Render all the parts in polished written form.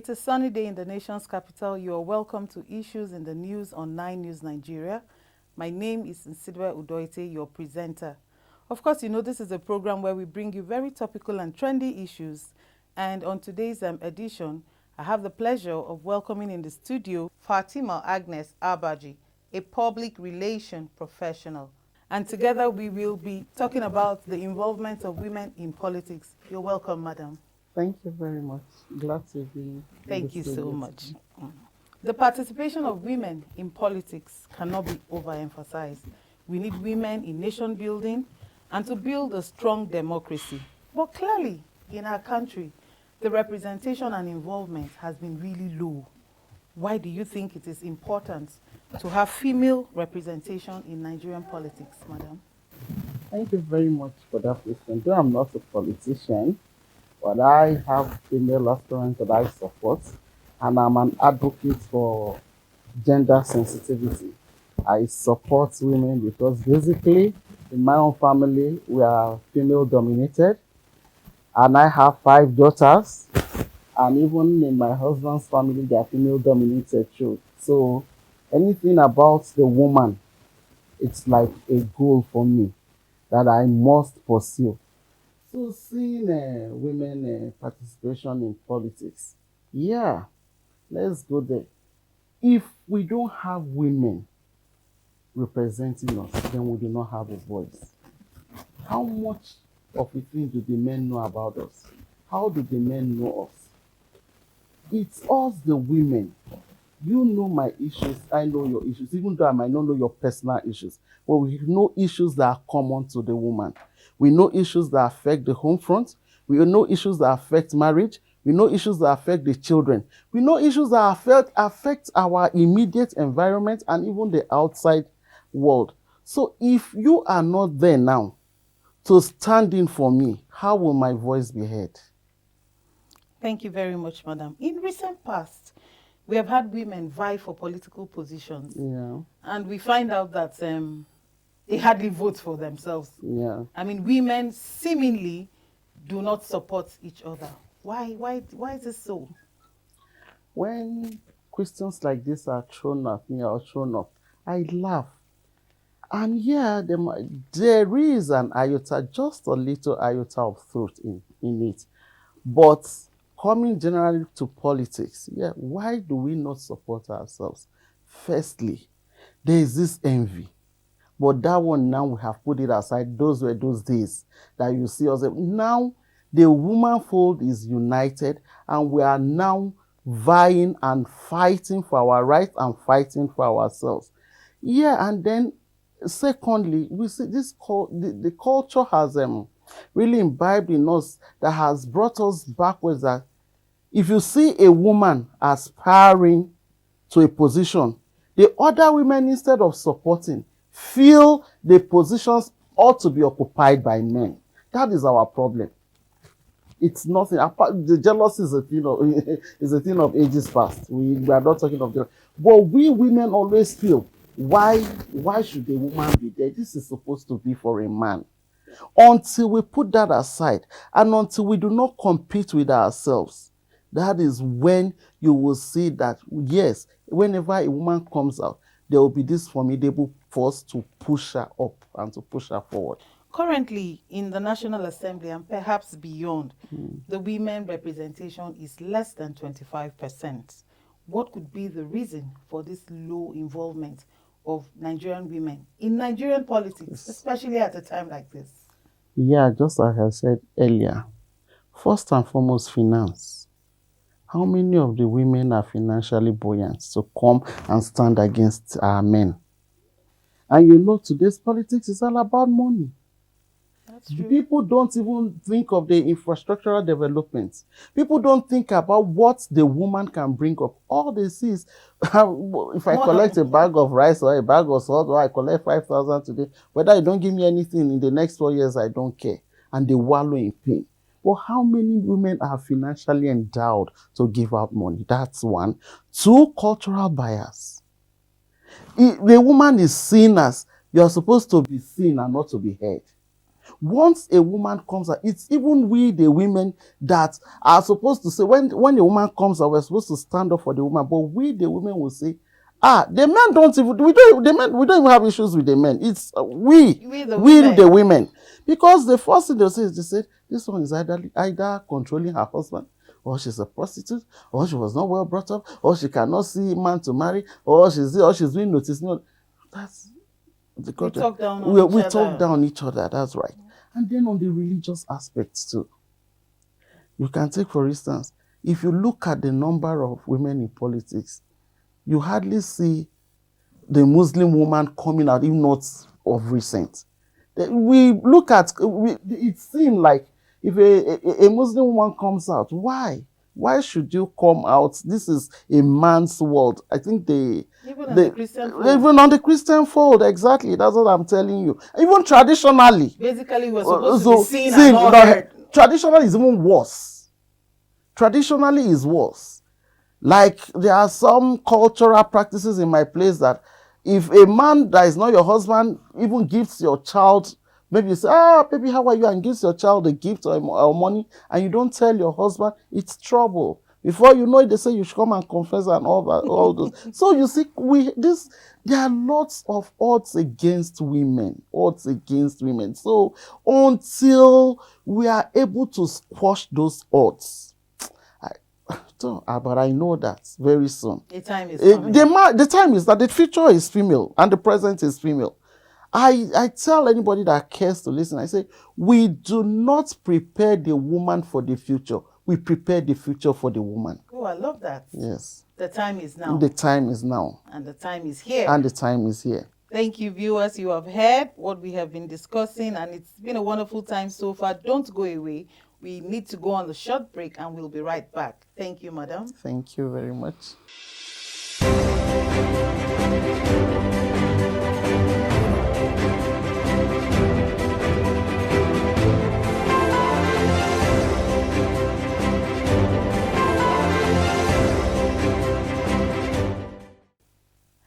It's a sunny day in the nation's capital. You are welcome to Issues in the News on 9 News Nigeria. My name is NSIDIBE UdOETTE, your presenter. Of course, you know this is a program where we bring you very topical and trendy issues. And on today's edition, I have the pleasure of welcoming in the studio Fatima Agnes Abaji, a public relation professional. And together we will be talking about the involvement of women in politics. You're welcome, madam. Thank you very much. Glad to be. Thank you so much. The participation of women in politics cannot be overemphasized. We need women in nation building and to build a strong democracy. But clearly, in our country, the representation and involvement has been really low. Why do you think it is important to have female representation in Nigerian politics, madam? Thank you very much for that question. Though I'm not a politician, but I have female aspirants that I support, and I'm an advocate for gender sensitivity. I support women because basically, in my own family, we are female dominated, and I have 5 daughters, and even in my husband's family, they are female dominated too. So anything about the woman, it's like a goal for me that I must pursue. So seeing women participation in politics, yeah, let's go there. If we don't have women representing us, then we do not have a voice. How much of a thing do the men know about us? How do the men know us? It's us, the women. You know my issues, I know your issues, even though I might not know your personal issues. But we know issues that are common to the woman. We know issues that affect the home front. We know issues that affect marriage. We know issues that affect the children. We know issues that affect our immediate environment and even the outside world. So if you are not there now to stand in for me, how will my voice be heard? Thank you very much, madam. In recent past, we have had women vie for political positions. Yeah. And we find out that they hardly vote for themselves. Yeah. I mean, women seemingly do not support each other. Why is this so? When questions like this are thrown at me or thrown up, I laugh. And yeah, there is an iota, just a little iota of truth in it. But coming generally to politics, yeah, why do we not support ourselves? Firstly, there is this envy. But that one now we have put it aside. Those were those days that you see us. Now the woman fold is united and we are now vying and fighting for our rights and fighting for ourselves. Yeah, and then secondly, we see this the culture has really imbibed in us that has brought us backwards that if you see a woman aspiring to a position, the other women, instead of supporting, feel the positions ought to be occupied by men. That is our problem. It's nothing. The jealousy is a thing of ages past. We are not talking of jealousy. But we women always feel, why should a woman be there? This is supposed to be for a man. Until we put that aside and until we do not compete with ourselves, that is when you will see that, yes, whenever a woman comes out, there will be this formidable force to push her up and to push her forward. Currently, in the National Assembly and perhaps beyond, the women representation is less than 25%. What could be the reason for this low involvement of Nigerian women in Nigerian politics, especially at a time like this? Yeah, just like I said earlier, first and foremost, finance. How many of the women are financially buoyant to come and stand against our men? And you know, today's politics is all about money. That's true. People don't even think of the infrastructural developments. People don't think about what the woman can bring up. All they see is, if I collect a bag of rice or a bag of salt, or I collect 5,000 today, whether you don't give me anything in the next 4 years, I don't care. And they wallow in pain. But how many women are financially endowed to give out money? That's one. 2, cultural bias. The woman is seen as, you're supposed to be seen and not to be heard. Once a woman comes out, it's even we, the women, that are supposed to say, when a woman comes out, we're supposed to stand up for the woman. But we, the women, will say, the men don't even, we don't even have issues with the men. It's we the women. Because the first thing they say is, they say, this one is either controlling her husband, or she's a prostitute, or she was not well brought up, or she cannot see a man to marry, or she's doing notice. No, that's we talk down on each other. That's right. And then on the religious aspects too, you can take, for instance, if you look at the number of women in politics, you hardly see the Muslim woman coming out, if not of recent. We look at it seems like if a Muslim woman comes out, why should you come out? This is a man's world. I think even on the Christian fold, exactly. That's what I'm telling you. Even traditionally, basically, we're supposed to be seen and not heard. Traditionally is even worse. Traditionally is worse. Like, there are some cultural practices in my place that if a man that is not your husband even gives your child, maybe you say, baby, how are you? And gives your child a gift or money, and you don't tell your husband, it's trouble. Before you know it, they say you should come and confess and all those. So you see, there are lots of odds against women. So until we are able to squash those odds, but I know that very soon. The time is coming. The time is that the future is female and the present is female. I tell anybody that cares to listen, I say, we do not prepare the woman for the future. We prepare the future for the woman. Oh, I love that. Yes. The time is now. The time is now. And the time is here. And the time is here. Thank you, viewers. You have heard what we have been discussing, and it's been a wonderful time so far. Don't go away. We need to go on the short break, and we'll be right back. Thank you, madam. Thank you very much.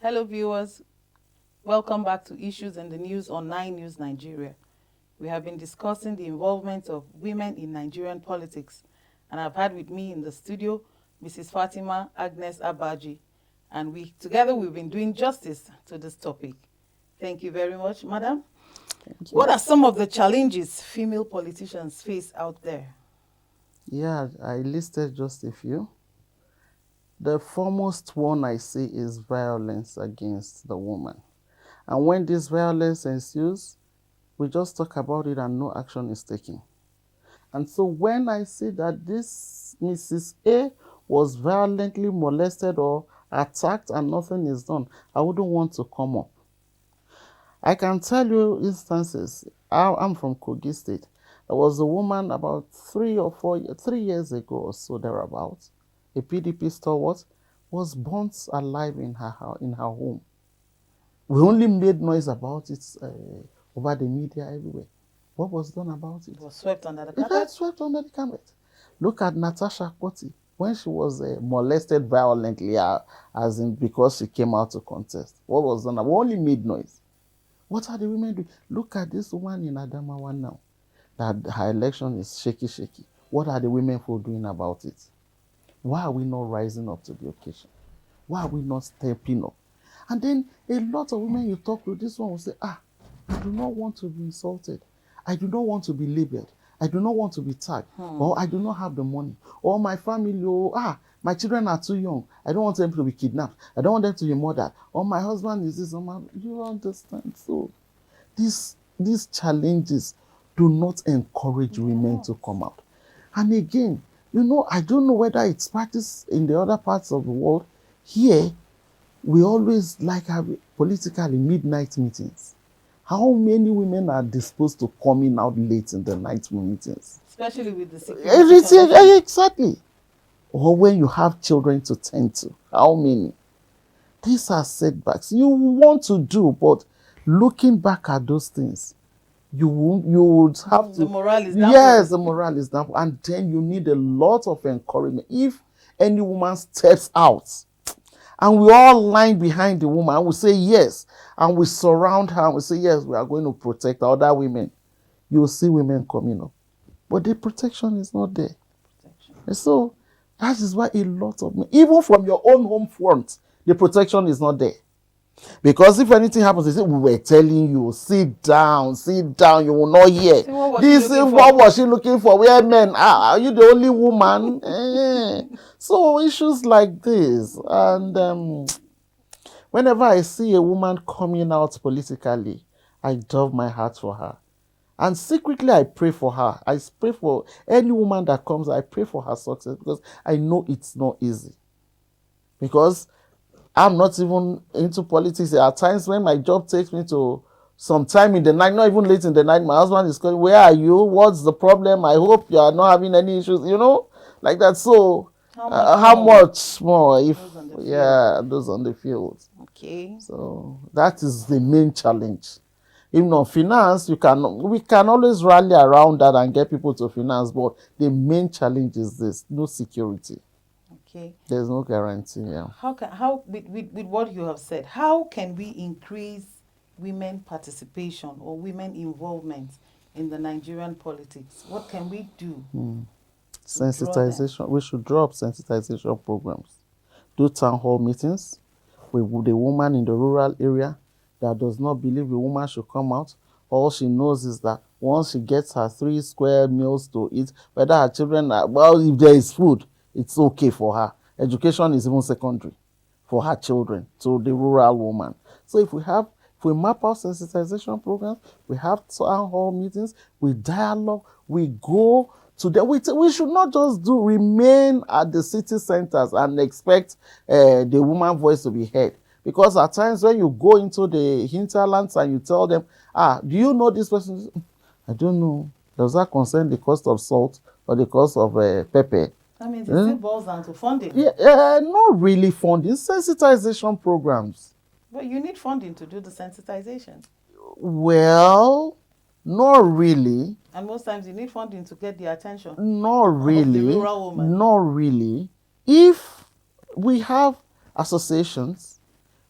Hello, viewers. Welcome back to Issues in the News on 9 News Nigeria. We have been discussing the involvement of women in Nigerian politics, and I've had with me in the studio Mrs. Fatima Agnes Abaji, and we've been doing justice to this topic. Thank you very much, madam. Thank you. What are some of the challenges female politicians face out there? Yeah, I listed just a few. The foremost one I see is violence against the woman. And when this violence ensues, we just talk about it and no action is taken. And so when I see that this Mrs. A was violently molested or attacked and nothing is done, I wouldn't want to come up. I can tell you instances. I'm from Kogi State. There was a woman about 3 years ago or so, thereabouts, a PDP stalwart, was burnt alive in her home. We only made noise about it over the media everywhere. What was done about it? It was swept under the carpet. It was swept under the carpet. Look at Natasha Koti, when she was molested violently, as in because she came out to contest. What was done? We only made noise. What are the women doing? Look at this woman in Adamawa now, that her election is shaky. What are the women for doing about it? Why are we not rising up to the occasion? Why are we not stepping up? And then a lot of women you talk to, this one will say, I do not want to be insulted. I do not want to be labeled. I do not want to be tagged. Or I do not have the money. Or my family, my children are too young. I don't want them to be kidnapped. I don't want them to be murdered. Or my husband is this. You understand? So these challenges do not encourage women to come out. And again, I don't know whether it's practiced in the other parts of the world. Here, we always have politically midnight meetings. How many women are disposed to coming out late in the night meetings? Especially with the security. Exactly. Or when you have children to tend to. How many? These are setbacks. You want to do, but looking back at those things, you would have to. The morale is down. Yes, the morale is down. And then you need a lot of encouragement. If any woman steps out, and we all line behind the woman, and we say yes, and we surround her, and we say yes, we are going to protect other women. you'll see women coming up. But the protection is not there. And so that is why a lot of men, even from your own home front, the protection is not there. Because if anything happens, they say, we were telling you, sit down, you will not hear. What was she looking for? Where men are you the only woman? So issues like this. And whenever I see a woman coming out politically, I dove my heart for her. And secretly, I pray for her. I pray for any woman that comes. I pray for her success because I know it's not easy. Because I'm not even into politics. There are times when my job takes me to some time in the night, not even late in the night. My husband is calling, where are you? What's the problem? I hope you are not having any issues, like that. So, how much more if, those on the field. Okay. So, that is the main challenge. Even on finance, we can always rally around that and get people to finance, but the main challenge is this: no security. Okay. There's no guarantee. Yeah. With what you have said, how can we increase women participation or women involvement in the Nigerian politics? What can we do? Sensitization. We should draw up sensitization programs. Do town hall meetings with the woman in the rural area that does not believe a woman should come out. All she knows is that once she gets her 3 square meals to eat, whether her children are, if there is food, it's okay for her. Education is even secondary for her children, to the rural woman. So if we map out sensitization programs, we have town hall meetings, we dialogue, we go to the, we should not just remain at the city centers and expect the woman voice to be heard. Because at times when you go into the hinterlands and you tell them, do you know this person? I don't know. Does that concern the cost of salt or the cost of pepper? I mean, it still boils down to funding. Yeah, not really funding, sensitization programs. But you need funding to do the sensitization. Well, not really. And most times you need funding to get the attention. Not really. Of the rural woman. Not really. If we have associations,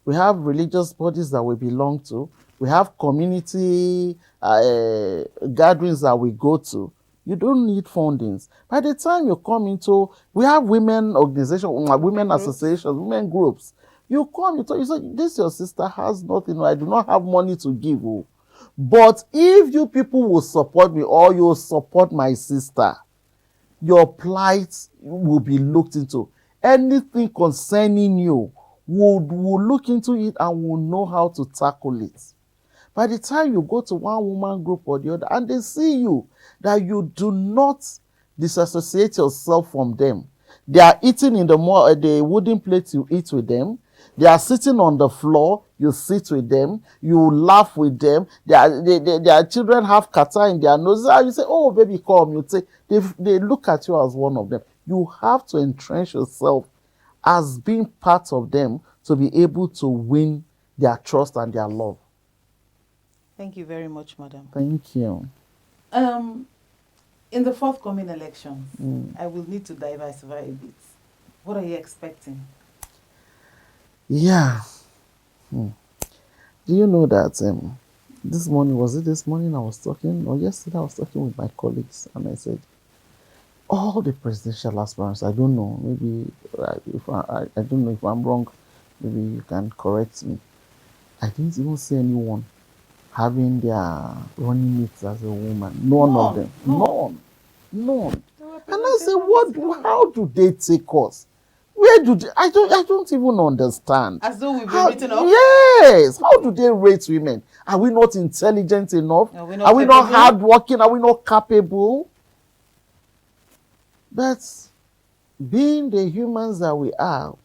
we have religious bodies that we belong to, we have community gatherings that we go to, you don't need fundings. By the time you come into, we have women organizations, women associations, women groups. You come, you say, this your sister has nothing, I do not have money to give you. But if you people will support me or you support my sister, your plight will be looked into. Anything concerning you, will look into it and will know how to tackle it. By the time you go to one woman group or the other and they see you, that you do not disassociate yourself from them. They are eating in the wooden plate, you eat with them. They are sitting on the floor, you sit with them, you laugh with them. Their children have kata in their noses. You say, oh, baby, come. You say, they look at you as one of them. You have to entrench yourself as being part of them to be able to win their trust and their love. Thank you very much, madam. Thank you. In the forthcoming elections, I will need to diversify a bit. What are you expecting? Yeah. Do you know that this morning I was talking, or yesterday I was talking with my colleagues, and I said, all the presidential aspirants, I don't know, maybe I don't know if I'm wrong, maybe you can correct me. I didn't even see anyone having their running mates as a woman. None of them. None. And I said, how do they take us? Where do they, I don't even understand. As though we've been written off? Yes. How do they rate women? Are we not intelligent enough? Are we not hardworking? Are we not capable? But being the humans that we are,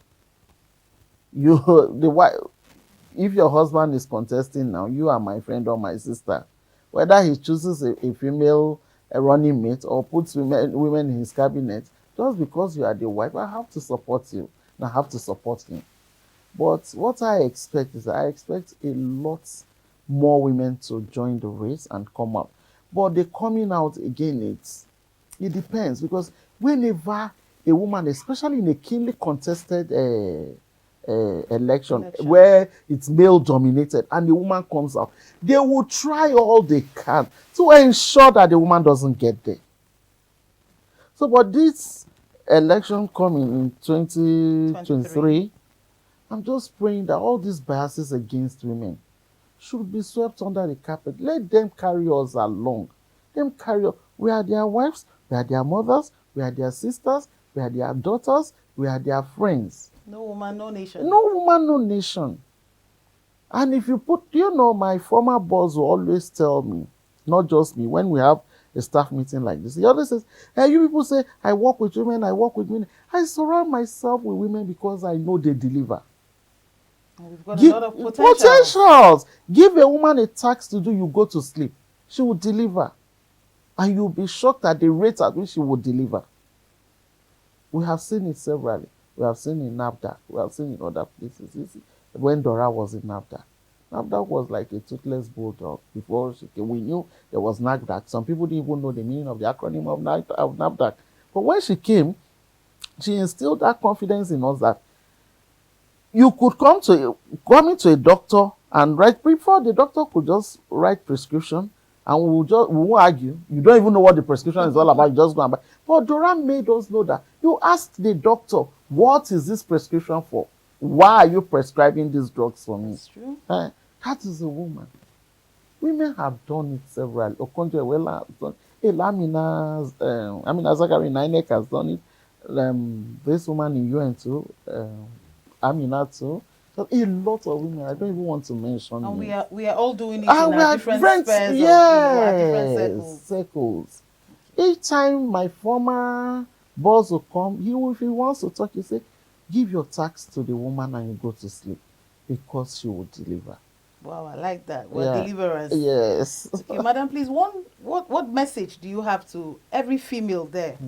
if your husband is contesting now, you are my friend or my sister, whether he chooses a female running mate or puts women in his cabinet, just because you are the wife, I have to support you. And I have to support him. But what I expect is I expect a lot more women to join the race and come out. But the coming out again, it depends, because whenever a woman, especially in a keenly contested election where it's male dominated and the woman comes out, they will try all they can to ensure that the woman doesn't get there. So, but this election coming in 2023, I'm just praying that all these biases against women should be swept under the carpet. Let them carry us along. Them carry us. We are their wives, we are their mothers, we are their sisters, we are their daughters, we are their friends. No woman, no nation. No woman, no nation. And if you put, you know, my former boss will always tell me, not just me, when we have a staff meeting like this, he always says, hey, you people say, I work with women, I work with women. I surround myself with women because I know they deliver. And we've got a lot of potentials. Give a woman a task to do, you go to sleep. She will deliver. And you'll be shocked at the rate at which she will deliver. We have seen it severally. We have seen it in NAFDAC. We have seen it in other places. When Dora was in NAFDAC. NAFDAC was like a toothless bulldog. Before she came, we knew there was NAFDAC. Some people didn't even know the meaning of the acronym of NAFDAC. But when she came, she instilled that confidence in us that you could come into a doctor and write, before the doctor could just write prescription, and we won't argue. You don't even know what the prescription is all about. You just go and buy. But Dora made us know that you ask the doctor, what is this prescription for? Why are you prescribing these drugs for me? That's true. That is a woman. Women have done it severally. Okonjo-Iweala has done it. Amina Zakari in INEC has done it. This woman in UN too, Amina too. So a lot of women. I don't even want to mention. And we are all doing it in our different spheres, different circles. Each time my former boss will come, if he wants to talk, he say, give your tax to the woman and you go to sleep, because she will deliver. Wow, I like that. We're deliverers. Yes. Okay, madam, please, what message do you have to every female there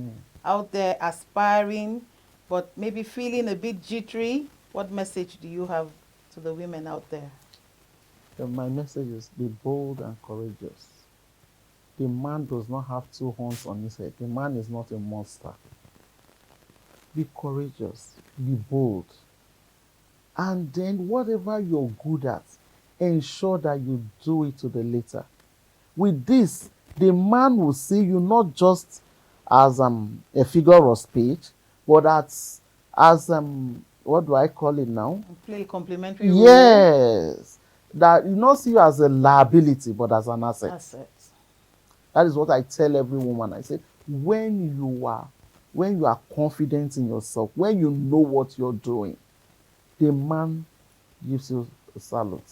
out there aspiring, but maybe feeling a bit jittery? What message do you have to the women out there? My message is, be bold and courageous. The man does not have two horns on his head. The man is not a monster. Be courageous. Be bold. And then whatever you're good at, ensure that you do it to the later. With this, the man will see you not just as a figure of speech, but as what do I call it now? Play a complementary role. Yes. That you not see you as a liability, but as an asset. That is what I tell every woman. I say, when you are confident in yourself, when you know what you're doing, the man gives you a salute.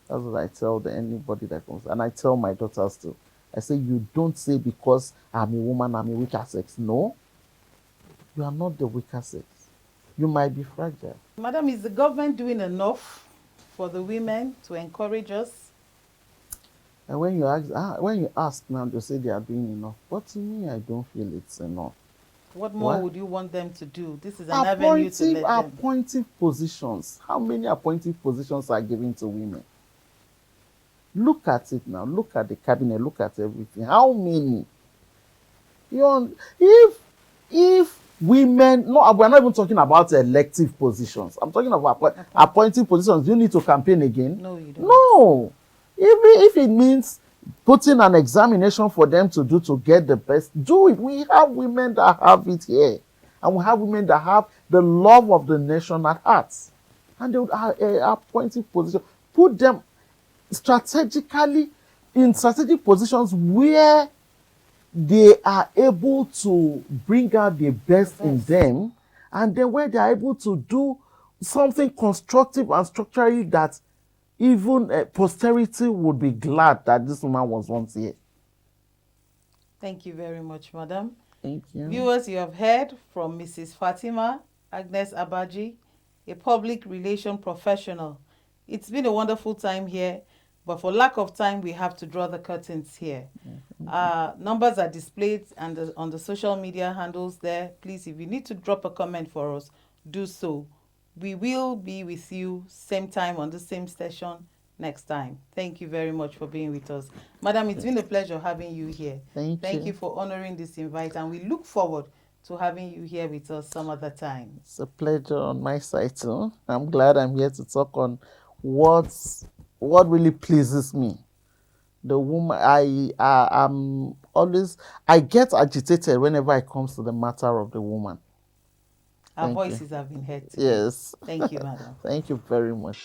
That's what I tell anybody that comes. And I tell my daughters too. I say, you don't say because I'm a woman, I'm a weaker sex. No. You are not the weaker sex. You might be fragile. Madam, is the government doing enough for the women to encourage us? And when you ask now, they say they are doing enough. But to me, I don't feel it's enough. What more would you want them to do? This is an avenue to let them. Appointive positions. How many appointive positions are given to women? Look at it now. Look at the cabinet. Look at everything. How many? If women, no, we're not even talking about elective positions. I'm talking about appointive positions. Do you need to campaign again? No, you don't. No. Even if it means putting an examination for them to do to get the best, do it. We have women that have it here. And we have women that have the love of the nation at heart. And they would appointive positions. Put them strategically in strategic positions where they are able to bring out the best in them, and then where they are able to do something constructive and structurally that even posterity would be glad that this woman was once here. Thank you very much, madam. Thank you. Viewers, you have heard from Mrs. Fatima Agnes Abaji, a public relation professional. It's been a wonderful time here, but for lack of time, we have to draw the curtains here. Numbers are displayed and on the social media handles there. Please, if you need to drop a comment for us, do so. We will be with you same time on the same station next time. Thank you very much for being with us. Madam, it's been a pleasure having you here. Thank you. Thank you for honoring this invite, and we look forward to having you here with us some other time. It's a pleasure on my side too. I'm glad I'm here to talk on what really pleases me. The woman, I'm always, I get agitated whenever it comes to the matter of the woman. Our voices have been heard today. Yes. Thank you, madam. Thank you very much.